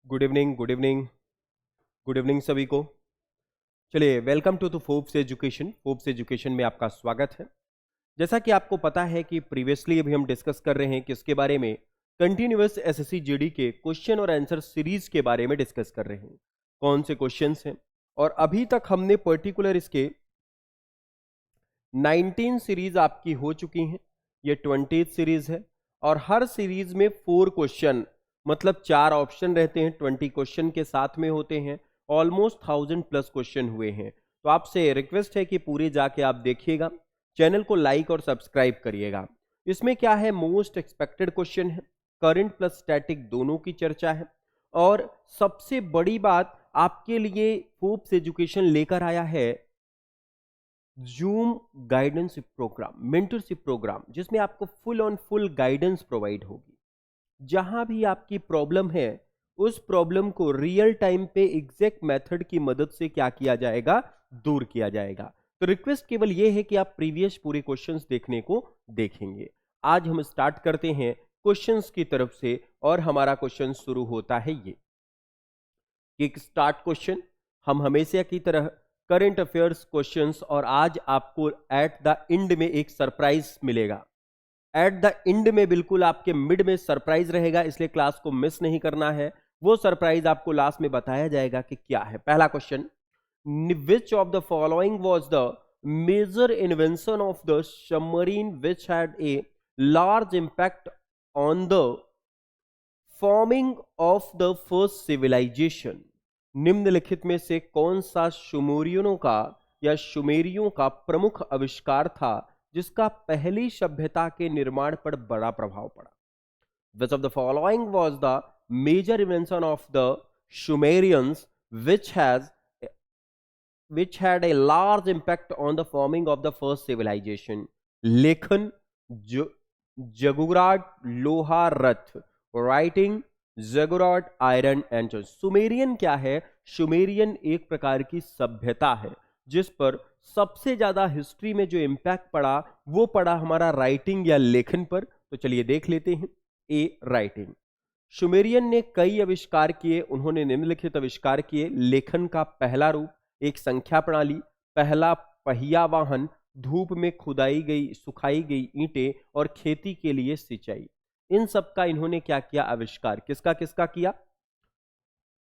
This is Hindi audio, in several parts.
Good evening good evening good evening सभी को। चलिए, welcome to the Forbes education. Forbes education में आपका स्वागत है। जैसा कि आपको पता है कि प्रीवियसली अभी हम डिस्कस कर रहे हैं किसके बारे में, कंटिन्यूअस एसएससी जीडी के क्वेश्चन और आंसर सीरीज के बारे में डिस्कस कर रहे हैं। कौन से क्वेश्चंस हैं, और अभी तक हमने पर्टिकुलर इसके 19 सीरीज आपकी हो चुकी हैं। ये 20th सीरीज है और हर सीरीज में 4 क्वेश्चन, मतलब 4 ऑप्शन रहते हैं, 20 क्वेश्चन के साथ में होते हैं। ऑलमोस्ट 1000 प्लस क्वेश्चन हुए हैं। तो आपसे रिक्वेस्ट है कि पूरे जाके आप देखिएगा, चैनल को लाइक और सब्सक्राइब करिएगा। इसमें क्या है, मोस्ट एक्सपेक्टेड क्वेश्चन है, करंट प्लस स्टैटिक दोनों की चर्चा है। और सबसे बड़ी बात आपके लिए फोर्ब्स एजुकेशन लेकर आया है zoom guidance program, mentorship program, जिसमें आपको full on full guidance provide होगी। जहां भी आपकी प्रॉब्लम है उस प्रॉब्लम को रियल टाइम पे एग्जैक्ट मेथड की मदद से क्या किया जाएगा, दूर किया जाएगा। तो रिक्वेस्ट केवल यह है कि आप प्रीवियस पूरे क्वेश्चंस देखने को देखेंगे। आज हम स्टार्ट करते हैं क्वेश्चंस की तरफ से, और हमारा क्वेश्चन शुरू होता है ये एक स्टार्ट क्वेश्चन। हम हमेशा की तरह करंट अफेयर्स क्वेश्चंस, और आज आपको एट द एंड में एक सरप्राइज मिलेगा। एट द एंड में बिल्कुल आपके मिड में सरप्राइज रहेगा, इसलिए क्लास को मिस नहीं करना है। वो सरप्राइज आपको लास्ट में बताया जाएगा कि क्या है। पहला question, which of the following was the major invention of the submarine which had a large impact on the forming of the first civilization. निम्नलिखित में से कौन सा शुमेरियनों का या शुमेरियों का प्रमुख आविष्कार था जिसका पहली सभ्यता के निर्माण पर बड़ा प्रभाव पड़ा। Which of the following was the major invention of the Sumerians which had a large impact on the forming of the first civilization? लेखन, जगुराट, लोहा, रथ। Writing, ziggurat, iron and. Sumerian क्या है? सुमेरियन एक प्रकार की सभ्यता है जिस पर सबसे ज्यादा हिस्ट्री में जो इंपैक्ट पड़ा वो पड़ा हमारा राइटिंग या लेखन पर। तो चलिए देख लेते हैं। ए, राइटिंग। सुमेरियन ने कई आविष्कार किए। उन्होंने निम्नलिखित आविष्कार किए: लेखन का पहला रूप, एक संख्या प्रणाली, पहला पहिया वाहन, धूप में खुदाई गई सुखाई गई ईंटें, और खेती के लिए सिंचाई। इन सब का इन्होंने क्या किया, आविष्कार। किसका किसका किया?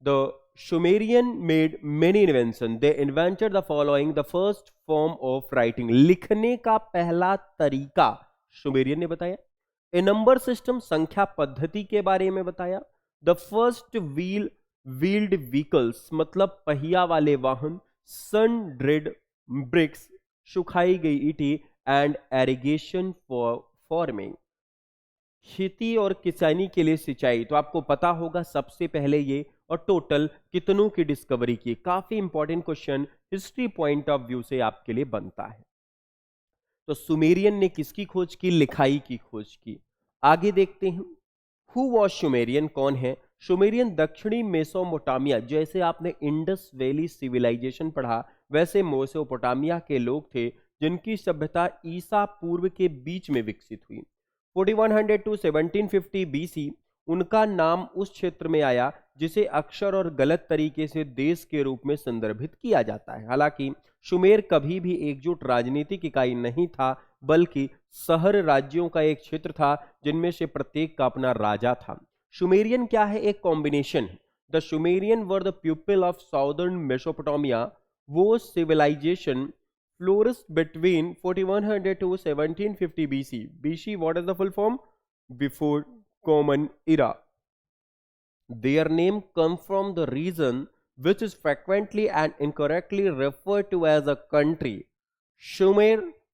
The Sumerian made many inventions. They invented the following: the first form of writing, लिखने का पहला तरीका सुमेरियन ने बताया। ए नंबर सिस्टम, संख्या पद्धति के बारे में बताया। द फर्स्ट व्हील्ड व्हीकल्स, मतलब पहिया वाले वाहन। सन ड्रिड ब्रिक्स, सुखाई गई ईंटें। एंड एरिगेशन फॉर फार्मिंग, खेती और किसानी के लिए सिंचाई। तो आपको पता होगा सबसे पहले ये, और टोटल कितनों की डिस्कवरी की। काफी important question history point of view से आपके लिए बनता है। तो सुमेरियन ने किसकी खोज की? लिखाई की खोज की। आगे देखते हैं, हु वॉज सुमेरियन, कौन है सुमेरियन? दक्षिणी मेसोपोटामिया, जैसे आपने इंडस वैली सिविलाइजेशन पढ़ा वैसे मेसोपोटामिया के लोग थे जिनकी सभ्यता ईसा पूर्व के बीच में विकसित हुई। 4100 टू 1750 बीसी उनका नाम उस क्षेत्र में आया जिसे अक्षर और गलत तरीके से देश के रूप में संदर्भित किया जाता है। हालांकि सुमेर कभी भी एकजुट राजनीतिक इकाई नहीं था, बल्कि शहर राज्यों का एक क्षेत्र था जिनमें से प्रत्येक का अपना राजा था। सुमेरियन क्या है? एक कॉम्बिनेशन है। The Sumerian were the people of southern Mesopotamia, वो civilisation flourished between 4100 to 1750 BC. BC, what is the full form? Before Common Era. Their name comes from the region which is frequently and incorrectly referred to as a country. Sumer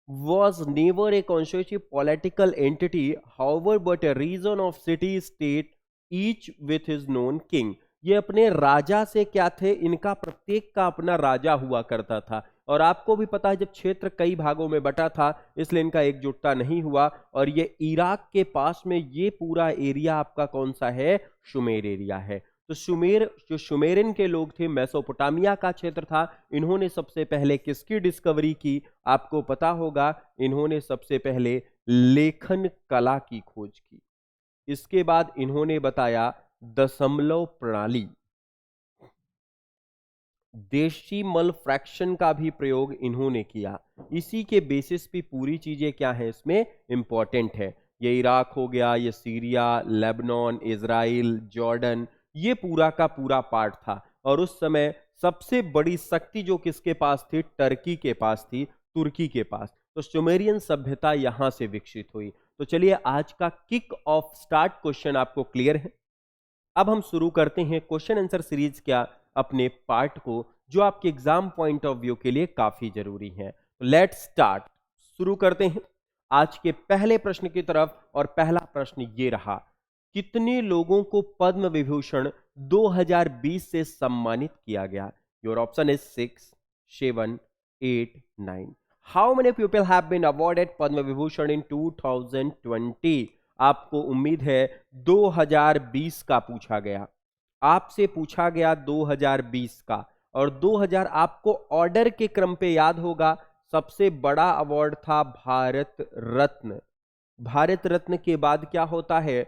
was never a conscious political entity, however, but a region of city-state, each with his known king. ये अपने राजा से क्या थे? इनका प्रत्येक का अपना राजा हुआ करता था। और आपको भी पता है जब क्षेत्र कई भागों में बटा था इसलिए इनका एकजुटता नहीं हुआ। और ये इराक के पास में ये पूरा एरिया आपका कौन सा है? सुमेर एरिया है। तो सुमेर, जो सुमेरियन के लोग थे, मेसोपोटामिया का क्षेत्र था। इन्होंने सबसे पहले किसकी डिस्कवरी की? आपको पता होगा, इन्होंने सबसे पहले लेखन कला की खोज की। इसके बाद इन्होंने बताया दशमलव प्रणाली, डेसिमल फ्रैक्शन का भी प्रयोग इन्होंने किया। इसी के बेसिस पे पूरी चीजें क्या है इसमें इंपॉर्टेंट है। ये इराक हो गया, ये सीरिया, लेबनान, इजराइल, जॉर्डन, ये पूरा का पूरा पार्ट था। और उस समय सबसे बड़ी शक्ति जो किसके पास थी, टर्की के पास थी, तुर्की के पास। तो सुमेरियन सभ्यता यहां से विकसित हुई। तो चलिए आज का किक ऑफ स्टार्ट क्वेश्चन आपको क्लियर है। अब हम शुरू करते हैं क्वेश्चन आंसर सीरीज क्या अपने पार्ट को, जो आपके एग्जाम पॉइंट ऑफ व्यू के लिए काफी जरूरी है। लेट्स स्टार्ट, शुरू करते हैं आज के पहले प्रश्न की तरफ। और पहला प्रश्न ये रहा, कितने लोगों को पद्म विभूषण 2020 से सम्मानित किया गया? Your option is 6, 7, 8, 9। How many people have been awarded Padma Vibhushan in 2020? आपको उम्मीद है 2020 का पूछा गया, आपसे पूछा गया 2020 का। और 2000 आपको ऑर्डर के क्रम पे याद होगा, सबसे बड़ा अवार्ड था भारत रत्न। भारत रत्न के बाद क्या होता है,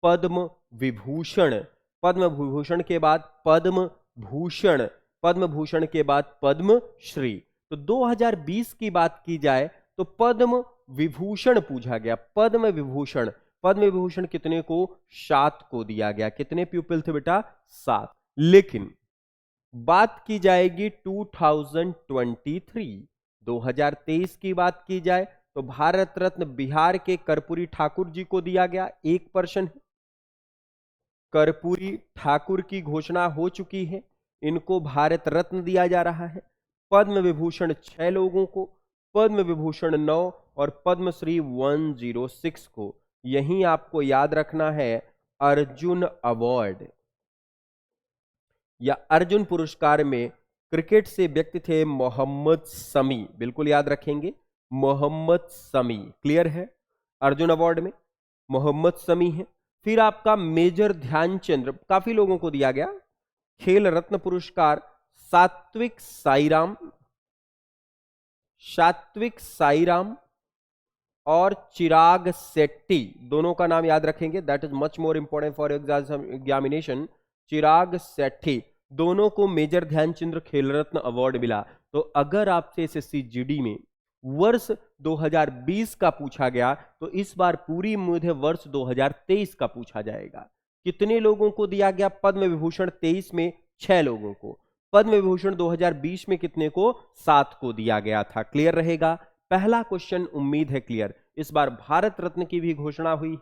पद्म विभूषण। पद्म विभूषण के बाद पद्म भूषण, पद्म भूषण के बाद पद्म श्री। तो 2020 की बात की जाए तो पद्म विभूषण पूछा गया, पद्म विभूषण। पद्म विभूषण कितने को? 7 को दिया गया। कितने पीपल थे बेटा? 7। लेकिन बात की जाएगी 2023, 2023 की बात की जाए तो भारत रत्न बिहार के कर्पूरी ठाकुर जी को दिया गया, 1%। कर्पूरी ठाकुर की घोषणा हो चुकी है, इनको भारत रत्न दिया जा रहा है। पद्म विभूषण 6 लोगों को, पद्म विभूषण 9 और पद्मश्री 106 को। यहीं आपको याद रखना है अर्जुन अवार्ड या अर्जुन पुरस्कार में क्रिकेट से व्यक्ति थे मोहम्मद शमी, बिल्कुल याद रखेंगे, मोहम्मद शमी। क्लियर है? अर्जुन अवार्ड में मोहम्मद शमी है। फिर आपका मेजर ध्यानचंद, काफी लोगों को दिया गया। खेल रत्न पुरस्कार सात्विक साईराम, सात्विक साईराम और चिराग शेट्टी, दोनों का नाम याद रखेंगे, that is much more important for examination. Chirag Shetty, दोनों को मेजर ध्यानचंद खेल रत्न अवार्ड मिला। तो अगर आपसे एसएससी जीडी में वर्ष 2020 का पूछा गया तो इस बार पूरी उम्मीद है वर्ष 2023 का पूछा जाएगा। कितने लोगों को दिया गया पद्म विभूषण? 23 में 6 लोगों को। पद्म विभूषण 2020 में कितने को? 7 को दिया गया था। क्लियर रहेगा? पहला क्वेश्चन उम्मीद है क्लियर। इस बार भारत रत्न की भी घोषणा हुई है।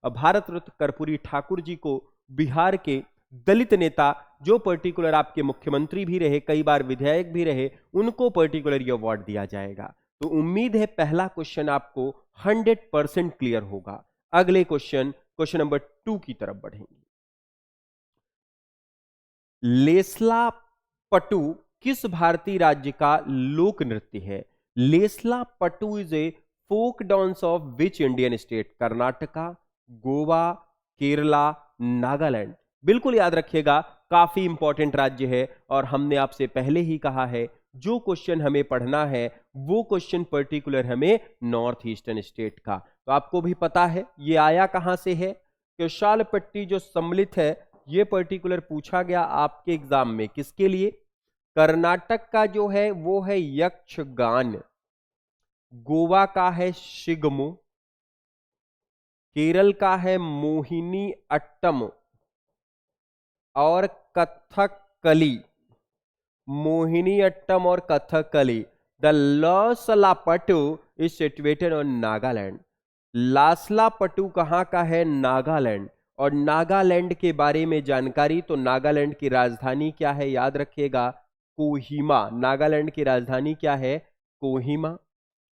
अब भारत रत्न कर्पूरी ठाकुर जी को बिहार के दलित नेता, जो पर्टिकुलर आपके मुख्यमंत्री भी रहे, कई बार विधायक भी रहे, उनको पर्टिकुलर ये अवार्ड दिया जाएगा। तो उम्मीद है पहला क्वेश्चन आपको 100% क्लियर होगा। अगले क्वेश्चन, क्वेश्चन नंबर 2 की तरफ बढ़ेंगे। लेस्ला पटू किस भारतीय राज्य का लोक नृत्य है? लेस्ला पटू is a folk dance of which Indian state? Karnataka, Goa, Kerala, Nagaland. बिल्कुल याद रखिएगा, काफी इंपॉर्टेंट राज्य है। और हमने आपसे पहले ही कहा है जो क्वेश्चन हमें पढ़ना है वो क्वेश्चन पर्टिकुलर हमें नॉर्थ ईस्टर्न स्टेट का। तो आपको भी पता है ये आया कहां से है। कौशालपट्टी जो सम्मिलित है, ये पर्टिकुलर पूछा गया आपके एग्जाम में, किसके लिए? कर्नाटक का जो है वो है यक्षगान, गोवा का है शिगमो, केरल का है मोहिनी अट्टम और कथकली। मोहिनी अट्टम और Kathakali. The Lasalapattu is situated on Nagaland. Lasalapattu कहां का है? नागालैंड। और नागालैंड के बारे में जानकारी, तो नागालैंड की राजधानी क्या है? याद रखिएगा, कोहिमा। नागालैंड की राजधानी क्या है? कोहिमा।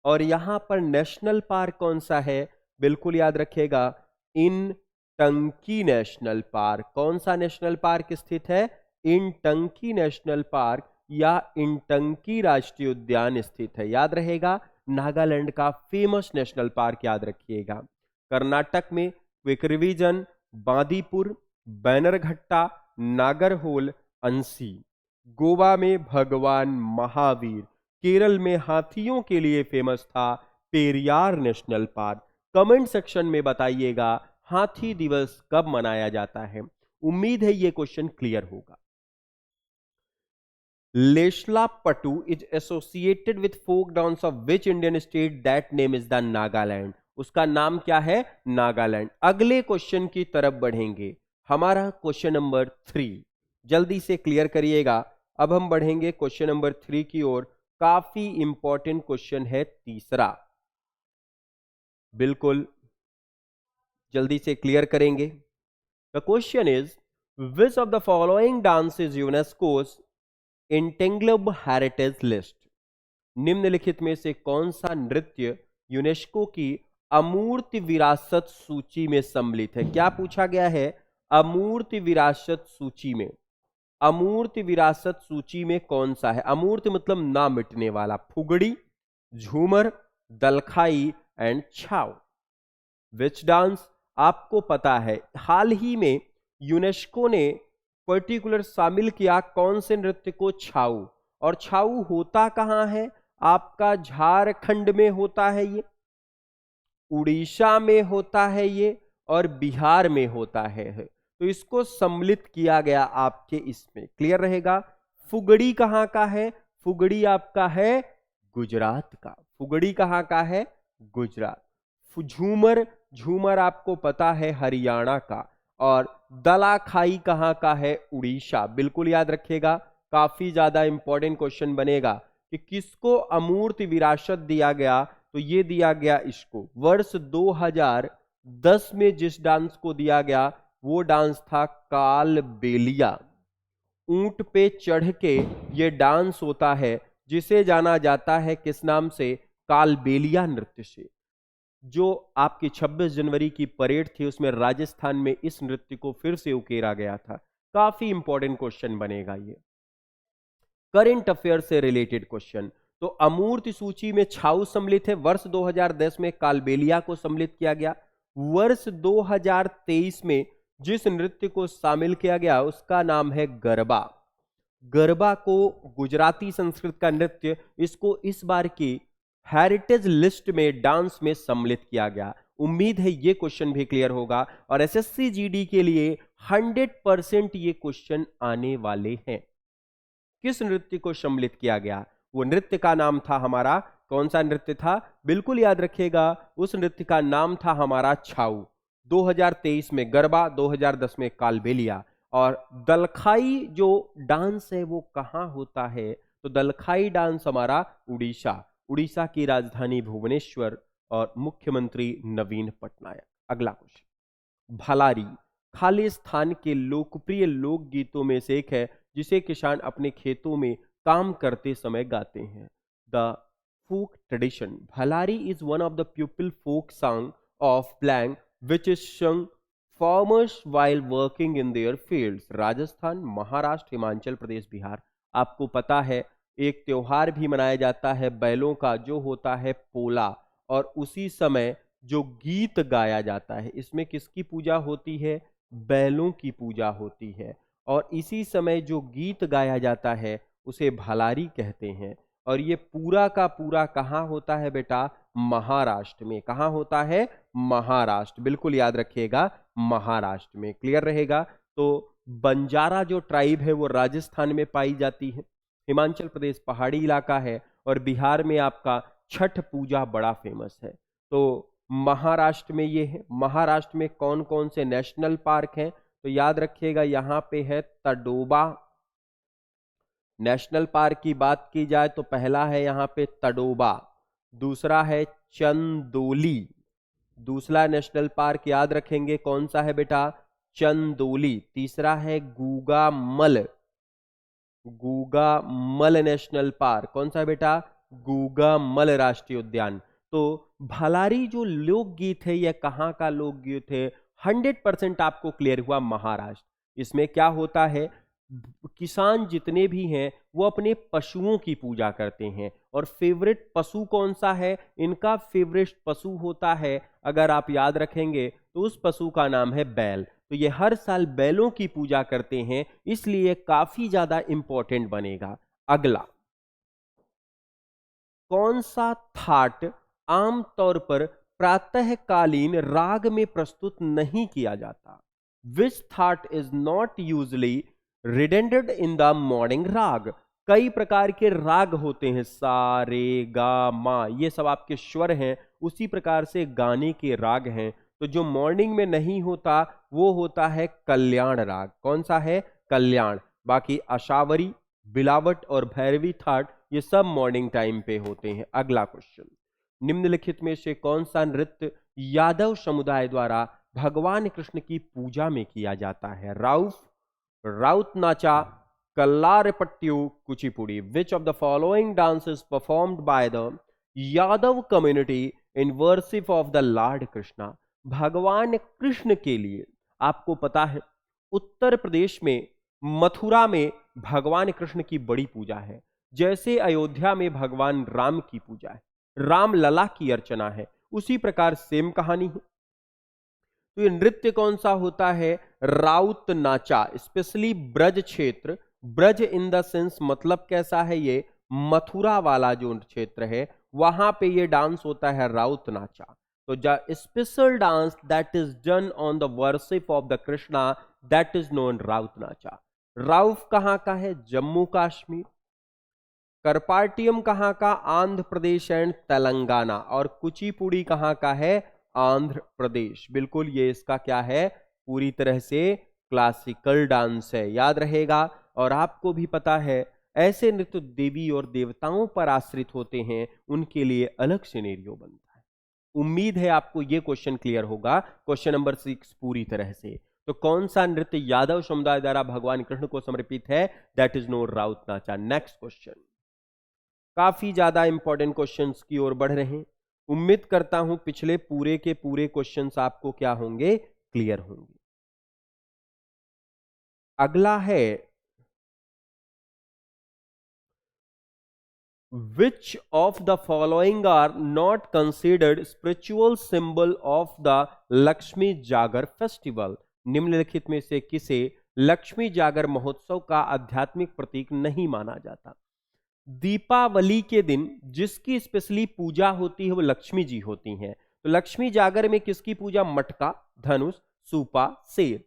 और यहां पर नेशनल पार्क कौन सा है? बिल्कुल याद रखिएगा, इन टंकी नेशनल पार्क। कौन सा नेशनल पार्क स्थित है? इन टंकी नेशनल पार्क या इन टंकी राष्ट्रीय उद्यान स्थित है। याद रहेगा, नागालैंड का फेमस नेशनल पार्क याद रखिएगा। कर्नाटक में क्विकरिविजन, बांदीपुर, बैनरघट्टा, नागरहोल, अंसी। गोवा में भगवान महावीर। केरल में हाथियों के लिए फेमस था Periyar national park. Comment section में बताइएगा हाथी दिवस कब मनाया जाता है। उम्मीद है ये क्वेश्चन क्लियर होगा। लेशला पटू is associated with folk dance of which Indian state, that name is the Nagaland. उसका नाम क्या है? नागालैंड। अगले क्वेश्चन की तरफ बढ़ेंगे, हमारा क्वेश्चन नंबर 3, जल्दी से क्लियर करिएगा। अब हम बढ़ेंगे क्वेश्चन नंबर 3 की ओर। काफी इंपॉर्टेंट क्वेश्चन है तीसरा, बिल्कुल जल्दी से क्लियर करेंगे। The question is which of the following dance is UNESCO's intangible heritage list. निम्नलिखित में से कौन सा नृत्य यूनेस्को की अमूर्त विरासत सूची में सम्मिलित है? क्या पूछा गया है? अमूर्त विरासत सूची में, अमूर्त विरासत सूची में कौन सा है? अमूर्त मतलब ना मिटने वाला। फुगड़ी, झूमर, दलखाई एंड छाव। Which dance? आपको पता है हाल ही में यूनेस्को ने पर्टिकुलर शामिल किया कौन से नृत्य को? छाऊ। और छाऊ होता कहां है? आपका झारखंड में होता है ये, उड़ीसा में होता है ये, और बिहार में होता है। तो इसको सम्मिलित किया गया आपके इसमें, क्लियर रहेगा। फुगड़ी कहां का है? फुगड़ी आपका है गुजरात का। फुगड़ी कहां का है? गुजरात। झूमर, झूमर आपको पता है हरियाणा का। और दलाखाई कहां का है? उड़ीसा। बिल्कुल याद रखिएगा, काफी ज्यादा इंपॉर्टेंट क्वेश्चन बनेगा कि किसको अमूर्त विरासत दिया गया। तो ये दिया गया इसको। वर्ष 2010 में जिस डांस को दिया गया वो डांस था कालबेलिया। ऊंट पे चढ़ के ये डांस होता है जिसे जाना जाता है किस नाम से? कालबेलिया नृत्य से। जो आपकी 26 जनवरी की परेड थी उसमें राजस्थान में इस नृत्य को फिर से उकेरा गया था। काफी इंपॉर्टेंट क्वेश्चन बनेगा ये, करंट अफेयर से रिलेटेड क्वेश्चन। तो अमूर्त सूची में छाऊ सम्मिलित है। वर्ष 2010 में कालबेलिया को सम्मिलित किया गया। वर्ष 2023 में जिस नृत्य को शामिल किया गया उसका नाम है गरबा। गरबा को गुजराती संस्कृत का नृत्य, इसको इस बार की हेरिटेज लिस्ट में डांस में सम्मिलित किया गया। उम्मीद है ये क्वेश्चन भी क्लियर होगा और एसएससी जीडी के लिए 100% ये क्वेश्चन आने वाले हैं। किस नृत्य को सम्मिलित किया गया? वो नृत्य का नाम था हमारा, कौन सा नृत्य था? बिल्कुल याद रखिएगा, उस नृत्य का नाम था हमारा छाऊ। 2023 में गरबा, 2010 में कालबेलिया। और दलखाई जो डांस है वो कहां होता है? तो दलखाई डांस हमारा उड़ीसा, उड़ीसा की राजधानी भुवनेश्वर और मुख्यमंत्री नवीन पटनायक। अगला क्वेश्चन, भलारी खालिस्तान के लोकप्रिय लोकगीतों में से एक है जिसे किसान अपने खेतों में काम करते समय गाते हैं। The folk tradition Bhalari is one of the people folk song of blank which is sung farmers while working in their fields। Rajasthan, Maharashtra, Himachal Pradesh, Bihar. आपको पता है एक त्योहार भी मनाया जाता है बैलों का जो होता है पोला, और उसी समय जो गीत गाया जाता है इसमें किसकी पूजा होती है? बैलों की पूजा होती है। और इसी समय जो गीत गाया जाता है उसे भलारी कहते हैं। और ये पूरा का पूरा कहाँ होता है बेटा? महाराष्ट्र में। कहाँ होता है? महाराष्ट्र। बिल्कुल याद रखिएगा, महाराष्ट्र में। क्लियर रहेगा। तो बंजारा जो ट्राइब है वो राजस्थान में पाई जाती है, हिमाचल प्रदेश पहाड़ी इलाका है, और बिहार में आपका छठ पूजा बड़ा फेमस है। तो महाराष्ट्र में ये है। महाराष्ट्र में कौन कौन से नेशनल पार्क हैं? तो याद रखिएगा यहाँ पे है तडोबा नेशनल पार्क की बात की जाए तो पहला है यहाँ पे तडोबा, दूसरा है चंदोली। दूसरा नेशनल पार्क याद रखेंगे कौन सा है बेटा? चंदोली। तीसरा है गूगामल, गूगामल नेशनल पार्क। कौन सा है बेटा? गूगामल राष्ट्रीय उद्यान। तो भलारी जो लोकगीत है यह कहाँ का लोकगीत है? 100% आपको क्लियर हुआ, महाराष्ट्र। इसमें क्या होता है, किसान जितने भी हैं वो अपने पशुओं की पूजा करते हैं। और फेवरेट पशु कौन सा है? इनका फेवरेट पशु होता है, अगर आप याद रखेंगे तो उस पशु का नाम है बैल। तो ये हर साल बैलों की पूजा करते हैं, इसलिए काफी ज्यादा इंपॉर्टेंट बनेगा। अगला, कौन सा थाट आमतौर पर प्रातःकालीन राग में प्रस्तुत नहीं किया जाता? Which thought is not usually rendered in the morning raga. कई प्रकार के राग होते हैं, सा रे गा मा, ये सब आपके स्वर हैं, उसी प्रकार से गाने के राग हैं। तो जो मॉर्निंग में नहीं होता वो होता है कल्याण राग। कौन सा है? कल्याण। बाकी अशावरी, बिलावट और भैरवी थाट ये सब मॉर्निंग टाइम पे होते हैं। अगला क्वेश्चन, निम्नलिखित में से कौन सा नृत्य यादव समुदाय द्वारा भगवान कृष्ण की पूजा में किया जाता है? Rauf, Raut Nacha, Kallarpattu, Kuchipudi. Which of the following dances performed by the Yadav community in worship of the lord Krishna. भगवान कृष्ण के लिए, आपको पता है उत्तर प्रदेश में मथुरा में भगवान कृष्ण की बड़ी पूजा है, जैसे अयोध्या में भगवान राम की पूजा है, राम लला की अर्चना है, उसी प्रकार सेम कहानी है। तो ये नृत्य कौन सा होता है? राउत नाचा। स्पेशली ब्रज क्षेत्र, ब्रज इन द सेंस मतलब कैसा है? ये मथुरा वाला जो क्षेत्र है वहां पे ये डांस होता है राउत नाचा। तो the special dance that is done on the worship of the Krishna that is known Raut Nacha. Rauf कहां का है? जम्मू कश्मीर। करपाटियम कहां का? आंध्र प्रदेश एंड तेलंगाना। और कुचिपुड़ी कहां का है? आंध्र प्रदेश। बिल्कुल, ये इसका क्या है? पूरी तरह से क्लासिकल डांस है, याद रहेगा। और आपको भी पता है ऐसे नृत्य देवी और देवताओं पर आश्रित होते हैं, उनके लिए अलग सिनेरियो बनता है। उम्मीद है आपको ये क्वेश्चन क्लियर होगा। क्वेश्चन नंबर 6 पूरी तरह से। तो कौन सा नृत्य यादव समुदाय द्वारा भगवान कृष्ण को समर्पित है? That is no Raut Nacha. Next question, काफी ज्यादा इंपॉर्टेंट क्वेश्चंस की ओर बढ़ रहे हैं। उम्मीद करता हूं पिछले पूरे के पूरे क्वेश्चंस आपको क्या होंगे? क्लियर होंगे। अगला है, which of the following are not considered spiritual symbol of the Lakshmi जागर फेस्टिवल। निम्नलिखित में से किसे लक्ष्मी जागर महोत्सव का आध्यात्मिक प्रतीक नहीं माना जाता? दीपावली के दिन जिसकी स्पेशली पूजा होती है वो लक्ष्मी जी होती हैं। तो लक्ष्मी जागर में किसकी पूजा? मटका, धनुष, सूपा, शेर।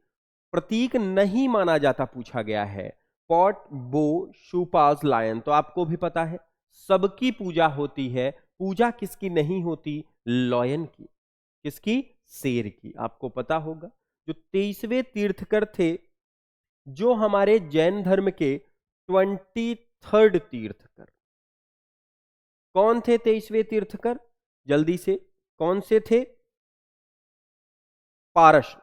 प्रतीक नहीं माना जाता पूछा गया है। पॉट, बो, शूपास, लायन। तो आपको भी पता है सबकी पूजा होती है, पूजा किसकी नहीं होती? लॉयन की। किसकी? शेर की। आपको पता होगा जो 23वें तीर्थकर थे, जो हमारे जैन धर्म के 23rd तीर्थकर, कौन थे 23वें तीर्थकर? जल्दी से, कौन से थे? पारस,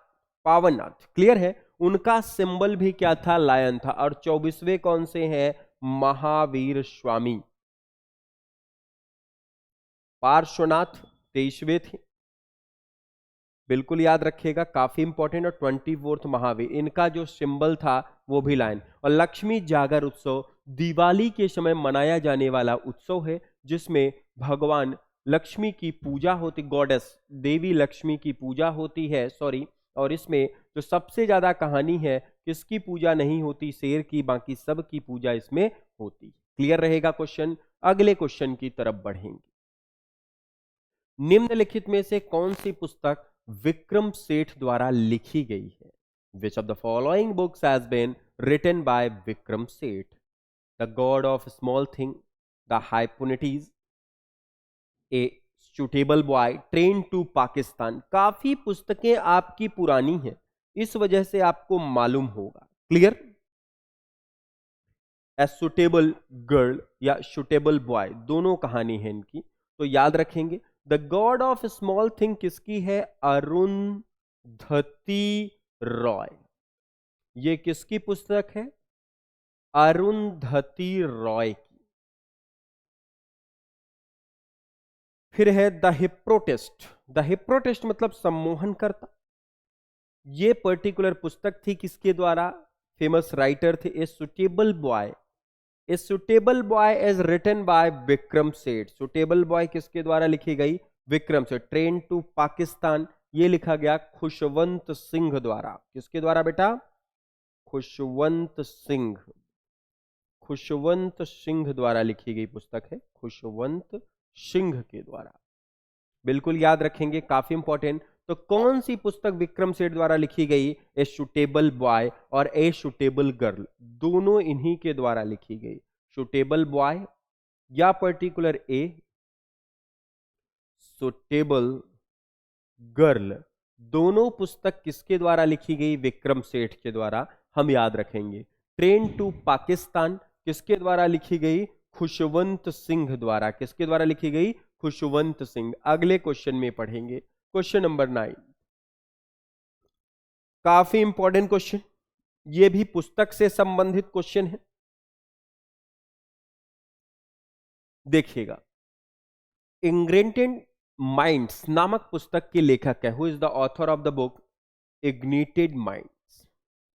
पावननाथ। क्लियर है? उनका सिंबल भी क्या था? लायन था। और 24वें कौन से हैं? महावीर स्वामी। पार्श्वनाथ 23वें थे, बिल्कुल याद रखिएगा, काफी इंपॉर्टेंट। और 24th महावीर, इनका जो सिंबल था वो भी लायन। और लक्ष्मी जागर उत्सव दिवाली के समय मनाया जाने वाला उत्सव है, जिसमें भगवान लक्ष्मी की पूजा होती, गॉडेस देवी लक्ष्मी की पूजा होती है, सॉरी। और इसमें जो सबसे ज्यादा कहानी है, किसकी पूजा नहीं होती? शेर की। बाकी सब की पूजा इसमें होती। क्लियर रहेगा क्वेश्चन? अगले क्वेश्चन की तरफ बढ़ेंगे। निम्नलिखित में से कौन सी पुस्तक विक्रम सेठ द्वारा लिखी गई है? Which of the following books has been written by Vikram Seth? The God of small thing, the hyponities, a suitable boy, train to Pakistan. काफी पुस्तकें आपकी पुरानी हैं, इस वजह से आपको मालूम होगा। क्लियर? ए सुटेबल गर्ल या सुटेबल बॉय, दोनों कहानी है इनकी, तो याद रखेंगे। The God of small thing किसकी है? अरुंधति रॉय। ये किसकी पुस्तक है? अरुंधति रॉय की। फिर है द हिप्रोटेस्ट। द हिप्रोटेस्ट मतलब सम्मोहन करता। ये पर्टिकुलर पुस्तक थी किसके द्वारा? फेमस राइटर थे a suitable boy. A suitable boy is written by Vikram Seth. Suitable boy किसके द्वारा लिखी गई? विक्रम सेठ। ट्रेन टू पाकिस्तान ये लिखा गया खुशवंत सिंह द्वारा। किसके द्वारा बेटा? खुशवंत सिंह। खुशवंत सिंह द्वारा लिखी गई पुस्तक है, खुशवंत सिंह के द्वारा। बिल्कुल याद रखेंगे, काफी इंपॉर्टेंट। तो कौन सी पुस्तक विक्रम सेठ द्वारा लिखी गई? ए शूटेबल बॉय और ए शूटेबल गर्ल, दोनों इन्हीं के द्वारा लिखी गई। शूटेबल बॉय या पर्टिकुलर ए सुटेबल गर्ल, दोनों पुस्तक किसके द्वारा लिखी गई? विक्रम सेठ के द्वारा, हम याद रखेंगे। ट्रेन टू पाकिस्तान किसके द्वारा लिखी गई? खुशवंत सिंह द्वारा। किसके द्वारा लिखी गई? खुशवंत सिंह। अगले क्वेश्चन में पढ़ेंगे, क्वेश्चन नंबर 9, काफी इंपॉर्टेंट क्वेश्चन, यह भी पुस्तक से संबंधित क्वेश्चन है। देखिएगा, इग्निटेड माइंड्स नामक पुस्तक के लेखक है। Who is the author of the book ignited minds?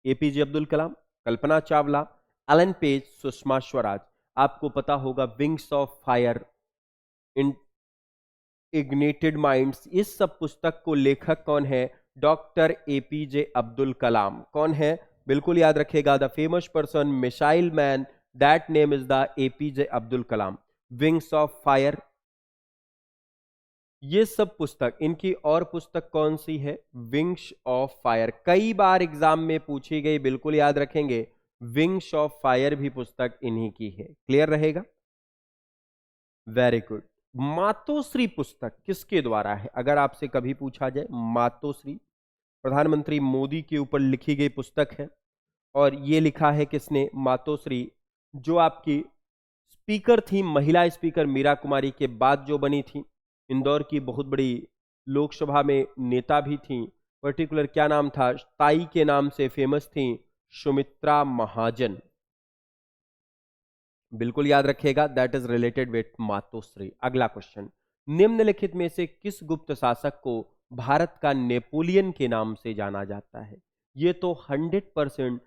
APJ Abdul Kalam, Kalpana Chawla, Ellen Page, Sushma Swaraj. आपको पता होगा wings of fire, ignited minds, इस सब पुस्तक को लेखक कौन है? डॉक्टर एपीजे अब्दुल कलाम। कौन है? बिल्कुल याद रखेगा, the famous person, missile man, that name is the APJ Abdul Kalam. Wings of fire, ये सब पुस्तक, इनकी और पुस्तक कौन सी है? विंग्स ऑफ फायर, कई बार एग्जाम में पूछी गई, बिल्कुल याद रखेंगे। विंग्स ऑफ फायर भी पुस्तक इन्हीं की है। क्लियर रहेगा? Very good. मातोश्री पुस्तक किसके द्वारा है? अगर आपसे कभी पूछा जाए, मातोश्री प्रधानमंत्री मोदी के ऊपर लिखी गई पुस्तक है। और ये लिखा है किसने? मातोश्री, जो आपकी स्पीकर थी, महिला स्पीकर मीरा कुमारी के बाद जो बनी थी, इंदौर की बहुत बड़ी लोकसभा में नेता भी थी। पर्टिकुलर क्या नाम था? ताई के नाम से फेमस थी, सुमित्रा महाजन। बिल्कुल याद रखिएगा, that is related with Matoshree. अगला क्वेश्चन, निम्नलिखित में से किस गुप्त शासक को भारत का नेपोलियन के नाम से जाना जाता है? ये तो 100%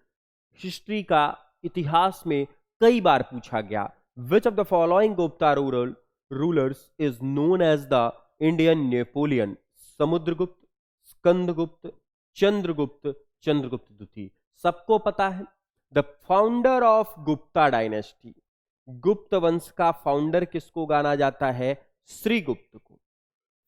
हिस्ट्री का, इतिहास में कई बार पूछा गया। Which of the following Gupta rulers is known as the Indian Napoleon? Samudragupta, Skandagupta, Chandragupta, Chandragupta द्वितीय। सबको पता है, the founder of Gupta dynasty, Gupta वंश का फाउंडर किसको गाना जाता है? श्रीगुप्त को।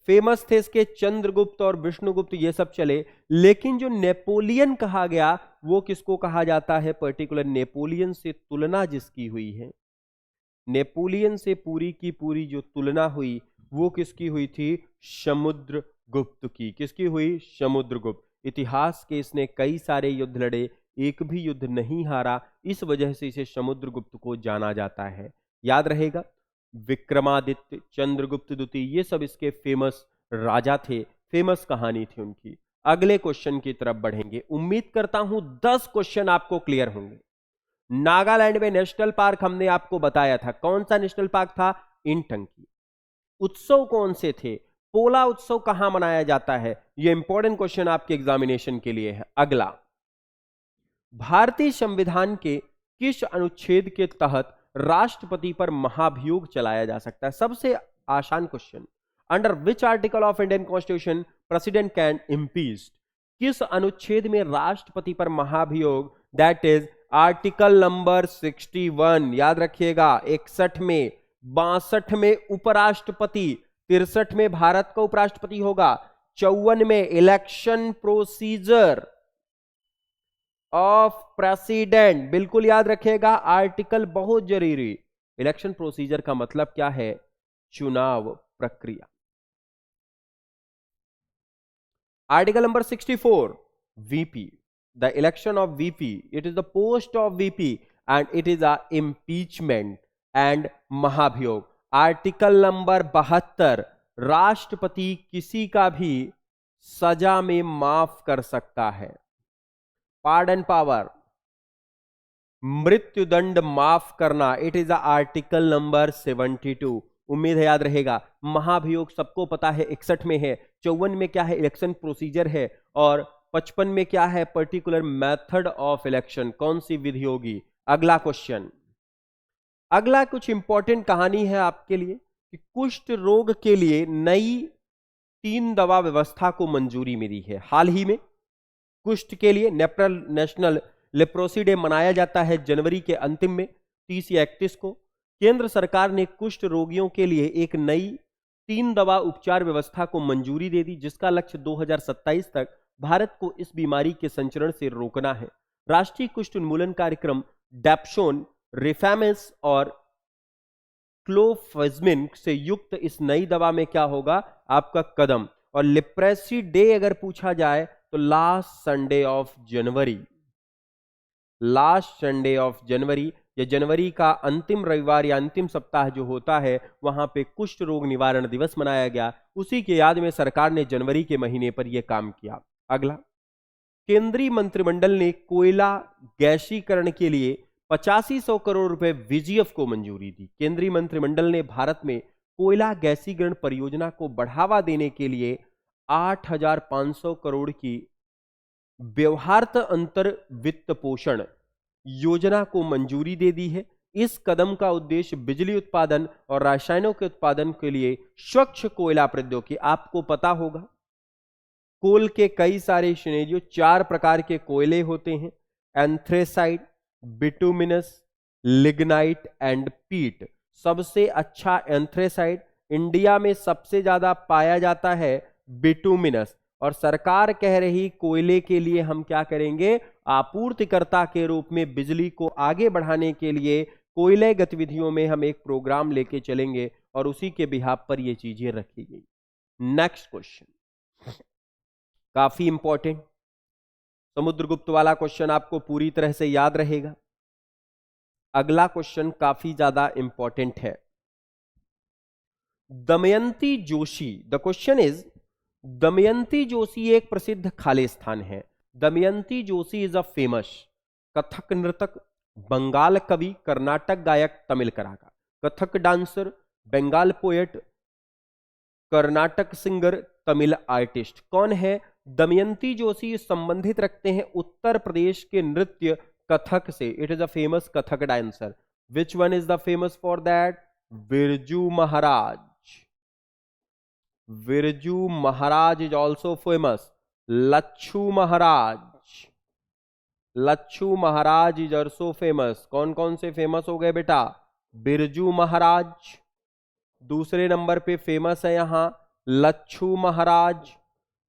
फेमस थे इसके चंद्रगुप्त और विष्णुगुप्त, ये सब चले, लेकिन जो नेपोलियन कहा गया वो किसको कहा जाता है? पर्टिकुलर नेपोलियन से तुलना जिसकी हुई है, नेपोलियन से पूरी की पूरी जो तुलना हुई वो किसकी हुई थी? समुद्रगुप्त की। किसकी हुई? समुद्रगुप्त। इतिहास के इसने कई सारे युद्ध लड़े, एक भी युद्ध नहीं हारा, इस वजह से इसे समुद्रगुप्त को जाना जाता है। याद रहेगा, विक्रमादित्य, चंद्रगुप्त द्वितीय, ये सब इसके फेमस राजा थे, फेमस कहानी थी उनकी। अगले क्वेश्चन की तरफ बढ़ेंगे। उम्मीद करता हूं 10 क्वेश्चन आपको क्लियर होंगे। नागालैंड में नेशनल पार्क हमने आपको बताया था, कौन सा नेशनल पार्क था? इनटंकी। उत्सव कौन से थे? पोला उत्सव कहां मनाया जाता है? यह इंपॉर्टेंट क्वेश्चन आपके एग्जामिनेशन के लिए है। अगला, भारतीय संविधान के किस अनुच्छेद के तहत राष्ट्रपति पर महाभियोग चलाया जा सकता है? सबसे आसान question, under which article of Indian constitution president can impeached? किस अनुच्छेद में राष्ट्रपति पर महाभियोग? That is article number 61। याद रखिएगा, 61 में, 62 में उपराष्ट्रपति, 63 में भारत का उपराष्ट्रपति होगा, 54 में इलेक्शन प्रोसीजर ऑफ प्रेसिडेंट। बिल्कुल याद रखिएगा, आर्टिकल बहुत जरूरी। इलेक्शन प्रोसीजर का मतलब क्या है? चुनाव प्रक्रिया। Article number 64, VP, the election of VP, it is the post of VP and it is a impeachment and महाभियोग। आर्टिकल नंबर 72, राष्ट्रपति किसी का भी सजा में माफ कर सकता है, पार्डन पावर, मृत्युदंड माफ करना, इट इज आर्टिकल नंबर 72। उम्मीद है याद रहेगा। महाभियोग सबको पता है 61 में है, 54 में क्या है? इलेक्शन प्रोसीजर है, और 55 में क्या है? पर्टिकुलर मेथड ऑफ इलेक्शन, कौन सी विधि होगी। अगला क्वेश्चन, अगला कुछ इंपॉर्टेंट कहानी है आपके लिए कि कुष्ठ रोग के लिए नई 3 दवा व्यवस्था को मंजूरी मिली है हाल ही में। कुष्ठ के लिए नेशनल लेप्रोसी डे मनाया जाता है जनवरी के अंतिम में, 30 या 31 को। केंद्र सरकार ने कुष्ठ रोगियों के लिए एक नई 3 दवा उपचार व्यवस्था को मंजूरी दे दी, जिसका लक्ष्य 2027 तक भारत को इस बीमारी के संचरण से रोकना है। राष्ट्रीय कुष्ठ उन्मूलन कार्यक्रम डैप्सोन, रिफैमिस और क्लोफेजमिन से युक्त इस नई दवा में क्या होगा आपका कदम। और लिप्रेसी डे अगर पूछा जाए तो last Sunday of January, last Sunday of January या जनवरी का अंतिम रविवार या अंतिम सप्ताह जो होता है वहां पे कुष्ठ रोग निवारण दिवस मनाया गया। उसी के याद में सरकार ने जनवरी के महीने पर यह काम किया। अगला, केंद्रीय मंत्रिमंडल ने कोयला गैसीकरण के लिए 8500 करोड़ रुपए वीजीएफ को मंजूरी दी। केंद्रीय मंत्रिमंडल ने भारत में कोयला गैसीकरण परियोजना को बढ़ावा देने के लिए 8500 करोड़ की व्यवहार्थ अंतर वित्त पोषण योजना को मंजूरी दे दी है। इस कदम का उद्देश्य बिजली उत्पादन और रसायनों के उत्पादन के लिए स्वच्छ कोयला प्रौद्योगिकी, आपको पता होगा कोल के कई सारे सिनेरियो, 4 प्रकार के कोयले होते हैं, एंथ्रेसाइट, बिटुमिनस, लिग्नाइट एंड पीट। सबसे अच्छा एंथ्रेसाइट, इंडिया में सबसे ज्यादा पाया जाता है बिटुमिनस, और सरकार कह रही कोयले के लिए हम क्या करेंगे, आपूर्तिकर्ता के रूप में बिजली को आगे बढ़ाने के लिए कोयले गतिविधियों में हम एक प्रोग्राम लेके चलेंगे और उसी के बिहाफ पर ये चीजें रखी गई। नेक्स्ट क्वेश्चन काफी इंपॉर्टेंट, समुद्रगुप्त वाला क्वेश्चन आपको पूरी तरह से याद रहेगा। अगला क्वेश्चन काफी ज्यादा इंपॉर्टेंट है। Damayanti Joshi, the question is Damayanti Joshi एक प्रसिद्ध खाली स्थान है। Damayanti Joshi is a famous Kathak नृतक, बंगाल कवि, कर्नाटक गायक, तमिल कलाकार। Kathak dancer, Bengal poet, Karnataka singer, Tamil artist. कौन है दमयंती जोशी? संबंधित रखते हैं उत्तर प्रदेश के नृत्य कथक से। It is a famous Kathak dancer. Which one is the famous for that? Birju Maharaj. Birju Maharaj is also famous. Lachhu Maharaj, Lachhu Maharaj is also famous. कौन कौन से फेमस हो गए बेटा? बिरजू महाराज, दूसरे नंबर पे फेमस है यहां लच्छू महाराज,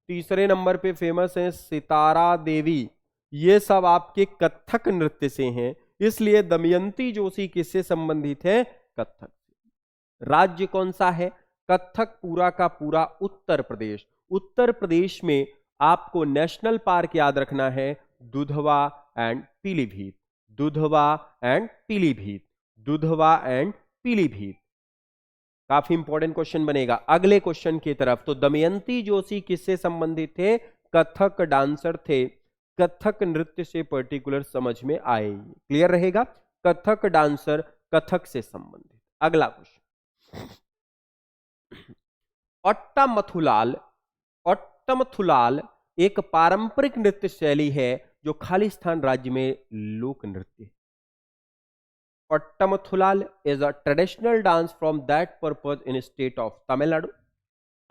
तीसरे नंबर पे फेमस है सितारा देवी। ये सब आपके कथक नृत्य से हैं, इसलिए दमयंती जोशी किससे संबंधित है? कथक। राज्य कौन सा है? कथक पूरा का पूरा उत्तर प्रदेश। उत्तर प्रदेश में आपको नेशनल पार्क याद रखना है Dudhwa and Pilibhit, Dudhwa and Pilibhit, Dudhwa and Pilibhit. काफी इंपॉर्टेंट क्वेश्चन बनेगा अगले क्वेश्चन की तरफ। तो दमयंती जोशी किससे संबंधित थे? कथक डांसर थे। कथक नृत्य से पर्टिकुलर समझ में आए, क्लियर रहेगा? कथक डांसर, कथक से संबंधित। अगला क्वेश्चन, ओट्टामथुलाल। ओट्टामथुलाल एक पारंपरिक नृत्य शैली है जो खालिस्तान राज्य में लोक नृत्य है। ओट्टामथुलाल is a traditional dance from that purpose in state of Tamil Nadu,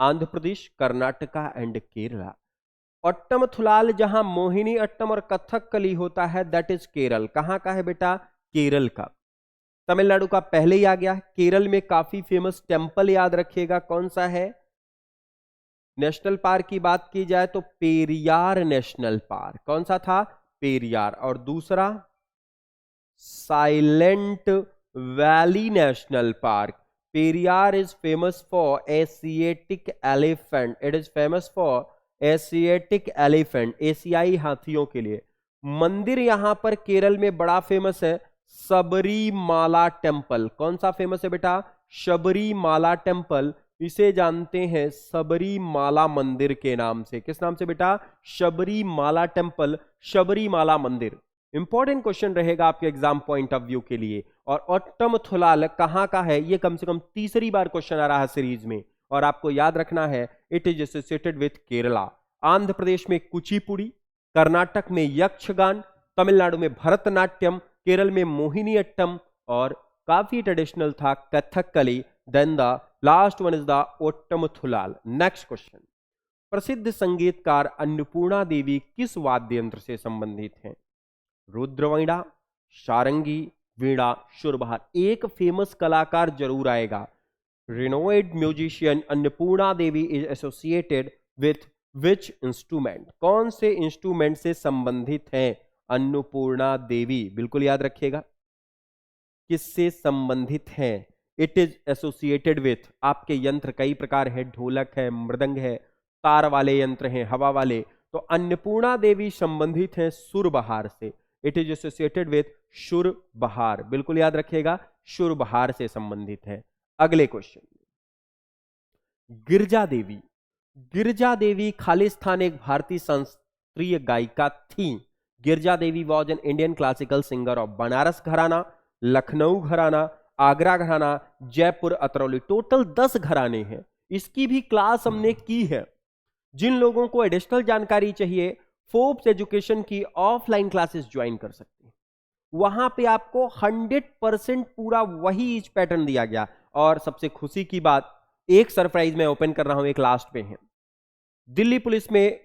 Andhra Pradesh, Karnataka and Kerala. Ottamthullal जहां मोहिनी अट्टम और कथकली होता है दैट इज केरल। कहां का है बेटा? केरल का। तमिलनाडु का पहले ही आ गया। केरल में काफी फेमस टेंपल याद रखिएगा, कौन सा है? नेशनल पार्क की बात की जाए तो पेरियार नेशनल पार्क। कौन सा था? पेरियार। और दूसरा silent valley national park. Periyar is famous for Asiatic elephant. It is famous for Asiatic elephant, एशियाई हाथियों के लिए। मंदिर यहां पर केरल में बड़ा फेमस है सबरीमाला टेम्पल। कौन सा फेमस है बेटा? सबरीमाला टेम्पल। इसे जानते हैं सबरीमाला मंदिर के नाम से। किस नाम से बेटा? सबरीमाला टेम्पल, सबरीमाला मंदिर। इंपॉर्टेंट क्वेश्चन रहेगा आपके एग्जाम पॉइंट ऑफ व्यू के लिए। और ओट्टामथुलाल कहां का है? ये कम से कम तीसरी बार क्वेश्चन आ रहा है सीरीज में, और आपको याद रखना है it is associated with Kerala. Andhra Pradesh में कुचिपुड़ी, कर्नाटक में यक्षगान, तमिलनाडु में भरतनाट्यम, केरल में मोहिनी अट्टम, और काफी ट्रेडिशनल था Kathakali. Then the last one is the Ottamthullal. Next question, प्रसिद्ध संगीतकार अन्नपूर्णा देवी किस वाद्य यंत्र से संबंधित हैं? रुद्रवीणा, सारंगी, वीणा, शुरबहार। एक फेमस कलाकार जरूर आएगा, Renowned musician Annapurna Devi is associated with which instrument? कौन से इंस्ट्रूमेंट से संबंधित हैं अन्नपूर्णा देवी? बिल्कुल याद रखिएगा, किससे संबंधित हैं? इट इज एसोसिएटेड विथ, आपके यंत्र कई प्रकार है, ढोलक है, मृदंग है, तार वाले यंत्र हैं, हवा वाले, तो अन्नपूर्णा देवी संबंधित हैं सुरबहार से। इट इज एसोसिएटेड विथ सुरबहार, बिल्कुल याद रखिएगा, सुरबहार से संबंधित है। अगले क्वेश्चन, गिरजा देवी। गिरजा देवी खालिस्तान एक भारतीय शास्त्रीय गायिका थी। Girija Devi was an Indian classical singer of Banaras gharana, Lucknow घराना, आगरा घराना, जयपुर अतरौली। टोटल 10 घराने हैं। इसकी भी क्लास हमने की है। जिन लोगों को एडिशनल जानकारी चाहिए, फोर्ब्स एजुकेशन की ऑफलाइन क्लासेस ज्वाइन कर सकते हैं। वहां पे आपको 100% पूरा वही ईच पैटर्न दिया गया। और सबसे खुशी की बात, एक सरप्राइज मैं ओपन कर रहा हूं, एक लास्ट पे है। दिल्ली पुलिस में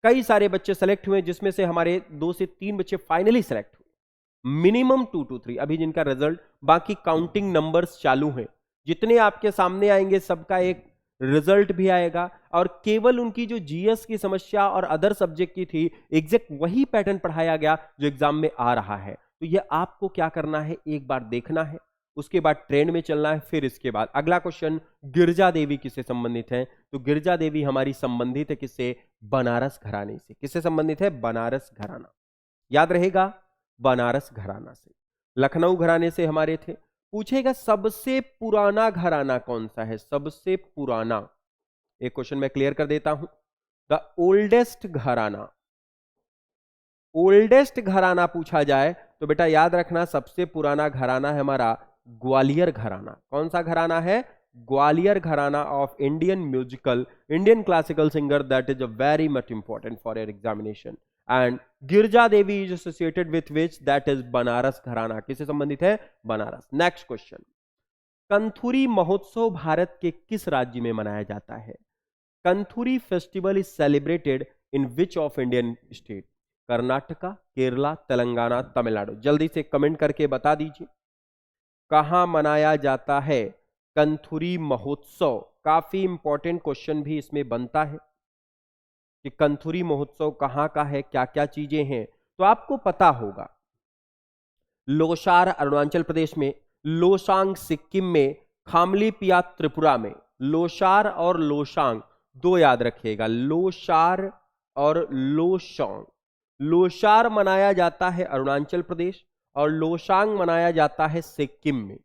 कई सारे बच्चे सेलेक्ट हुए, जिसमें से हमारे 2 से 3 बच्चे फाइनली सेलेक्ट हुए। मिनिमम 2 to 3 अभी जिनका रिजल्ट, बाकी काउंटिंग नंबर्स चालू हैं। जितने आपके सामने आएंगे सबका एक रिजल्ट भी आएगा। और केवल उनकी जो जीएस की समस्या और अदर सब्जेक्ट की थी, एग्जैक्ट वही पैटर्न पढ़ाया गया जो एग्जाम में आ रहा है। तो ये आपको क्या करना है, एक बार देखना है, उसके बाद ट्रेंड में चलना है। फिर इसके बाद अगला क्वेश्चन, गिरजा देवी किससे संबंधित है? तो गिरजा देवी हमारी संबंधित है किससे? बनारस घराने से। किससे संबंधित है? बनारस घराना, याद रहेगा, बनारस घराना से। लखनऊ घराने से हमारे थे। पूछेगा सबसे पुराना घराना कौन सा है? सबसे पुराना, एक क्वेश्चन मैं क्लियर कर देता हूं। द ओल्डेस्ट घराना, ओल्डेस्ट घराना पूछा जाए तो बेटा याद रखना, सबसे पुराना घराना है हमारा ग्वालियर घराना। कौन सा घराना है? ग्वालियर घराना of Indian musical, Indian classical singer, that is a very much important for your examination. And Girija Devi is associated with which? That is Banaras घराना। किससे संबंधित है? बनारस। नेक्स्ट क्वेश्चन, कंथुरी महोत्सव भारत के किस राज्य में मनाया जाता है? Kanthuri festival is celebrated in which of Indian state? Karnataka, Kerala, Telangana, Tamil Nadu. जल्दी से कमेंट करके बता दीजिए कहां मनाया जाता है कंथुरी महोत्सव। काफी इंपॉर्टेंट क्वेश्चन भी इसमें बनता है कि कंथुरी महोत्सव कहां का है, क्या क्या चीजें हैं। तो आपको पता होगा, लोसार अरुणाचल प्रदेश में, लोसांग सिक्किम में, खामलीपिया त्रिपुरा में। लोसार और लोसांग दो याद रखिएगा, लोसार और लोसांग। लोसार मनाया जाता है अरुणाचल प्रदेश और लोसांग मनाया जाता है सिक्किम में,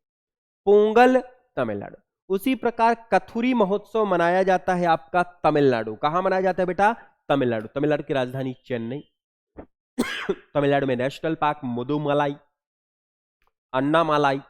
पोंगल तमिलनाडु। उसी प्रकार कथुरी महोत्सव मनाया जाता है आपका तमिलनाडु। कहां मनाया जाता है बेटा? तमिलनाडु। तमिलनाडु की राजधानी चेन्नई। तमिलनाडु में नेशनल पार्क मुदुमलाई, अन्नामालाई,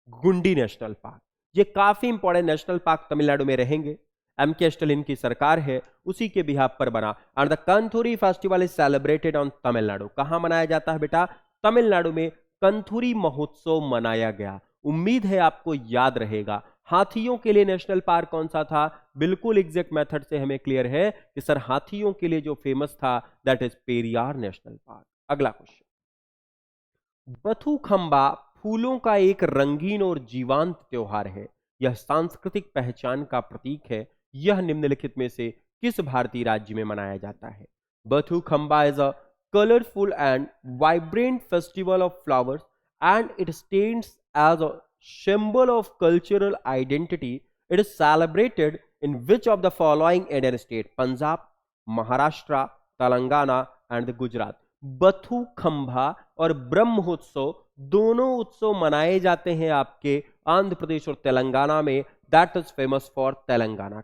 गुंडी नेशनल पार्क, ये काफी इंपॉर्टेंट नेशनल पार्क तमिलनाडु में रहेंगे। एमके स्टालिन की सरकार है, उसी के बिहाफ पर बना। And the Kanthuri festival is celebrated on Tamil Nadu. कहां मनाया जाता है बेटा? तमिलनाडु में कंथुरी महोत्सव मनाया गया। उम्मीद है आपको याद रहेगा। हाथियों के लिए नेशनल पार्क कौन सा था? बिल्कुल एग्जैक्ट मेथड से हमें क्लियर है कि सर हाथियों के लिए जो फेमस था that is Periyar national park. अगला क्वेश्चन, बथुखंबा फूलों का एक रंगीन और जीवंत त्योहार है। यह सांस्कृतिक पहचान का प्रतीक है। यह निम्नलिखित में से किस भारतीय राज्य में मनाया जाता है? Bathukamma is a colorful and vibrant festival of flowers and it stands as a symbol of cultural identity. It is celebrated in which of the following Indian state? Punjab, Maharashtra, Telangana and Gujarat. बथुखंबा और ब्रह्मोत्सव दोनों उत्सव मनाए जाते हैं आपके आंध्र प्रदेश और तेलंगाना में। That is famous for Telangana.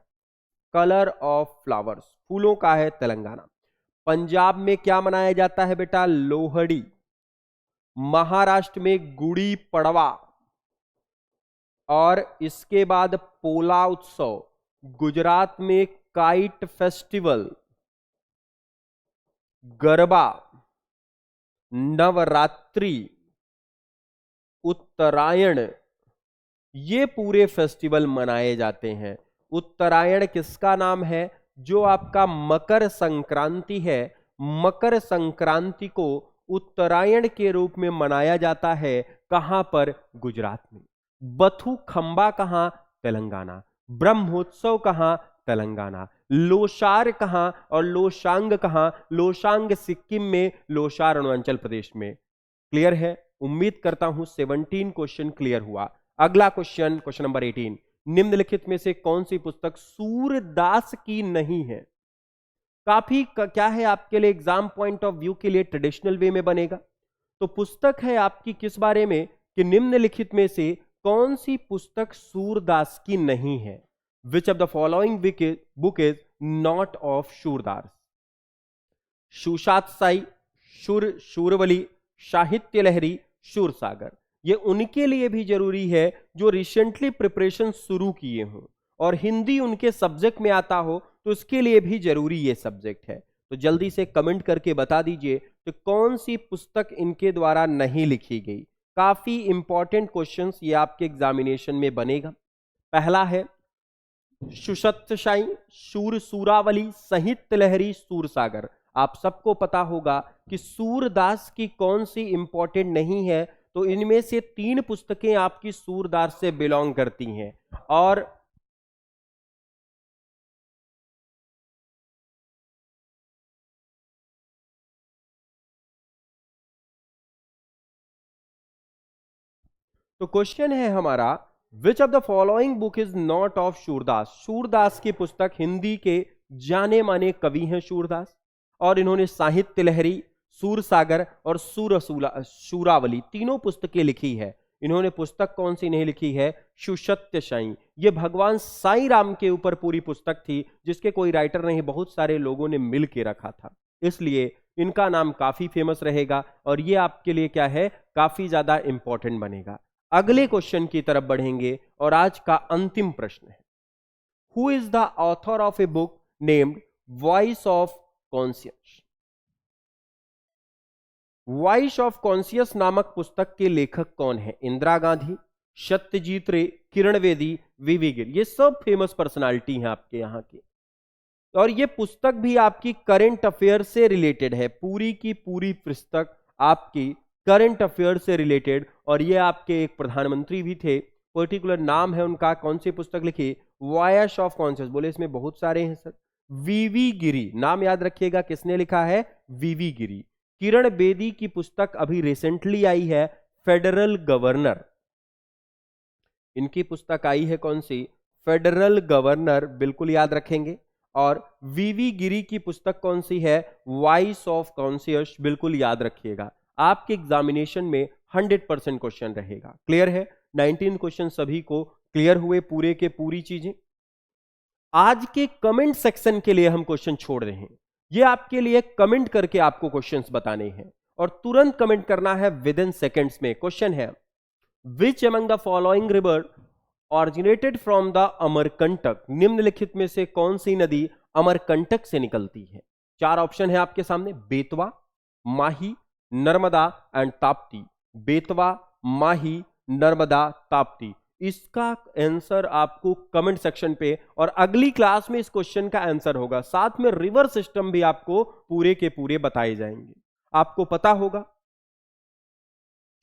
Colour of flowers, फूलों का है तेलंगाना। पंजाब में क्या मनाया जाता है बेटा? लोहड़ी। महाराष्ट्र में गुड़ी पड़वा और इसके बाद पोला उत्सव। गुजरात में काइट फेस्टिवल, गरबा, नवरात्रि, उत्तरायण, ये पूरे फेस्टिवल मनाए जाते हैं। उत्तरायण किसका नाम है? जो आपका मकर संक्रांति है, मकर संक्रांति को उत्तरायण के रूप में मनाया जाता है। कहां पर? गुजरात में। बथुखंबा कहां? तेलंगाना। ब्रह्मोत्सव कहां? तेलंगाना। लोसार कहां और लोशांग कहां? लोशांग सिक्किम में, लोसार अरुणाचल प्रदेश में। क्लियर है? उम्मीद करता हूं 17 क्वेश्चन क्लियर हुआ। अगला क्वेश्चन, क्वेश्चन नंबर 18, निम्नलिखित में से कौन सी पुस्तक सूरदास की नहीं है? काफी क्या है आपके लिए, एग्जाम पॉइंट ऑफ व्यू के लिए ट्रेडिशनल वे में बनेगा। तो पुस्तक है आपकी किस बारे में कि निम्नलिखित में से कौन सी पुस्तक सूरदास की नहीं है? Which of the following book is not of Surdas? सुशांत शूरवली, साहित्य लहरी, शूरसागर। ये उनके लिए भी जरूरी है जो रिसेंटली प्रिपरेशन शुरू किए हों और हिंदी उनके सब्जेक्ट में आता हो, तो उसके लिए भी जरूरी ये सब्जेक्ट है। तो जल्दी से कमेंट करके बता दीजिए तो कौन सी पुस्तक इनके द्वारा नहीं लिखी गई। काफी इंपॉर्टेंट क्वेश्चंस ये आपके एग्जामिनेशन में बनेगा। पहला है सुशत्तशाई, सूरावली, साहित्य लहरी, सूरसागर। आप सबको पता होगा कि सूरदास की कौन सी इंपॉर्टेंट नहीं है, तो इनमें से 3 पुस्तकें आपकी सूरदास से बिलोंग करती हैं। और तो क्वेश्चन है हमारा, विच of the following book is not of Surdas? Surdas की पुस्तक, हिंदी के जाने माने कवि हैं सूरदास, और इन्होंने साहित्य लहरी, सूरसागर और सूरावली तीनों पुस्तकें लिखी है। इन्होंने पुस्तक कौन सी नहीं लिखी है? सुसत्यसाई। ये भगवान साईं राम के ऊपर पूरी पुस्तक थी, जिसके कोई राइटर नहीं, बहुत सारे लोगों ने मिल के रखा था, इसलिए इनका नाम काफी फेमस रहेगा और ये आपके लिए क्या है, काफी ज्यादा इंपॉर्टेंट बनेगा। अगले क्वेश्चन की तरफ बढ़ेंगे और आज का अंतिम प्रश्न है, who is the author of a book named voice of conscious? Voice of conscious नामक पुस्तक के लेखक कौन है? इंदिरा गांधी, सत्यजीत रे, किरण बेदी, वीवी गिरी। ये सब फेमस पर्सनालिटी हैं आपके यहाँ की, और ये पुस्तक भी आपकी करंट अफेयर से रिलेटेड है। पूरी की पूरी पुस्तक आपकी करंट अफेयर से रिलेटेड, और ये आपके एक प्रधानमंत्री भी थे, पर्टिकुलर नाम है उनका। कौन सी पुस्तक लिखी? Voice of conscious. बोले इसमें बहुत सारे हैं सर। वीवी गिरी, नाम याद रखिएगा, किसने लिखा है? वीवी गिरी। किरण बेदी की पुस्तक अभी रिसेंटली आई है, फेडरल गवर्नर। इनकी पुस्तक आई है कौन सी? फेडरल गवर्नर, बिल्कुल याद रखेंगे। और वीवी गिरी की पुस्तक कौन सी है? वॉइस ऑफ कॉन्शियस, बिल्कुल याद रखिएगा। आपके एग्जामिनेशन में 100% क्वेश्चन रहेगा। क्लियर है? 19 क्वेश्चन सभी को क्लियर हुए, पूरे के पूरी चीजें। आज के कमेंट सेक्शन के लिए हम क्वेश्चन छोड़ रहे हैं। ये आपके लिए कमेंट करके आपको क्वेश्चंस बताने हैं और तुरंत कमेंट करना है विद इन सेकेंड्स में। क्वेश्चन है, which among the following river originated from the Amarkantak? निम्नलिखित में से कौन सी नदी अमरकंटक से निकलती है? 4 ऑप्शन है आपके सामने, बेतवा, माही, नर्मदा एंड ताप्ती। बेतवा, माही, नर्मदा, ताप्ती। इसका आंसर आपको कमेंट सेक्शन पे, और अगली क्लास में इस क्वेश्चन का आंसर होगा, साथ में रिवर सिस्टम भी आपको पूरे के पूरे बताए जाएंगे। आपको पता होगा,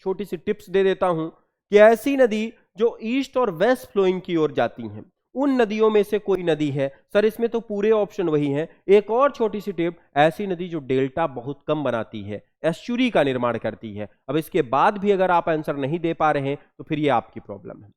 छोटी सी टिप्स दे देता हूं कि ऐसी नदी जो ईस्ट और वेस्ट फ्लोइंग की ओर जाती हैं, उन नदियों में से कोई नदी है सर, इसमें तो पूरे ऑप्शन वही हैं। एक और छोटी सी टिप, ऐसी नदी जो डेल्टा बहुत कम बनाती है, एस्चुरी का निर्माण करती है। अब इसके बाद भी अगर आप आंसर नहीं दे पा रहे हैं तो फिर ये आपकी प्रॉब्लम है।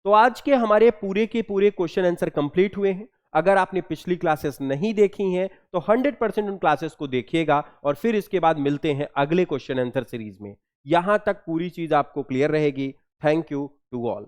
तो आज के हमारे पूरे के पूरे क्वेश्चन आंसर कंप्लीट हुए हैं। अगर आपने पिछली क्लासेस नहीं देखी हैं तो 100% उन क्लासेस को देखिएगा, और फिर इसके बाद मिलते हैं अगले क्वेश्चन आंसर सीरीज में। यहां तक पूरी चीज आपको क्लियर रहेगी। Thank you to all.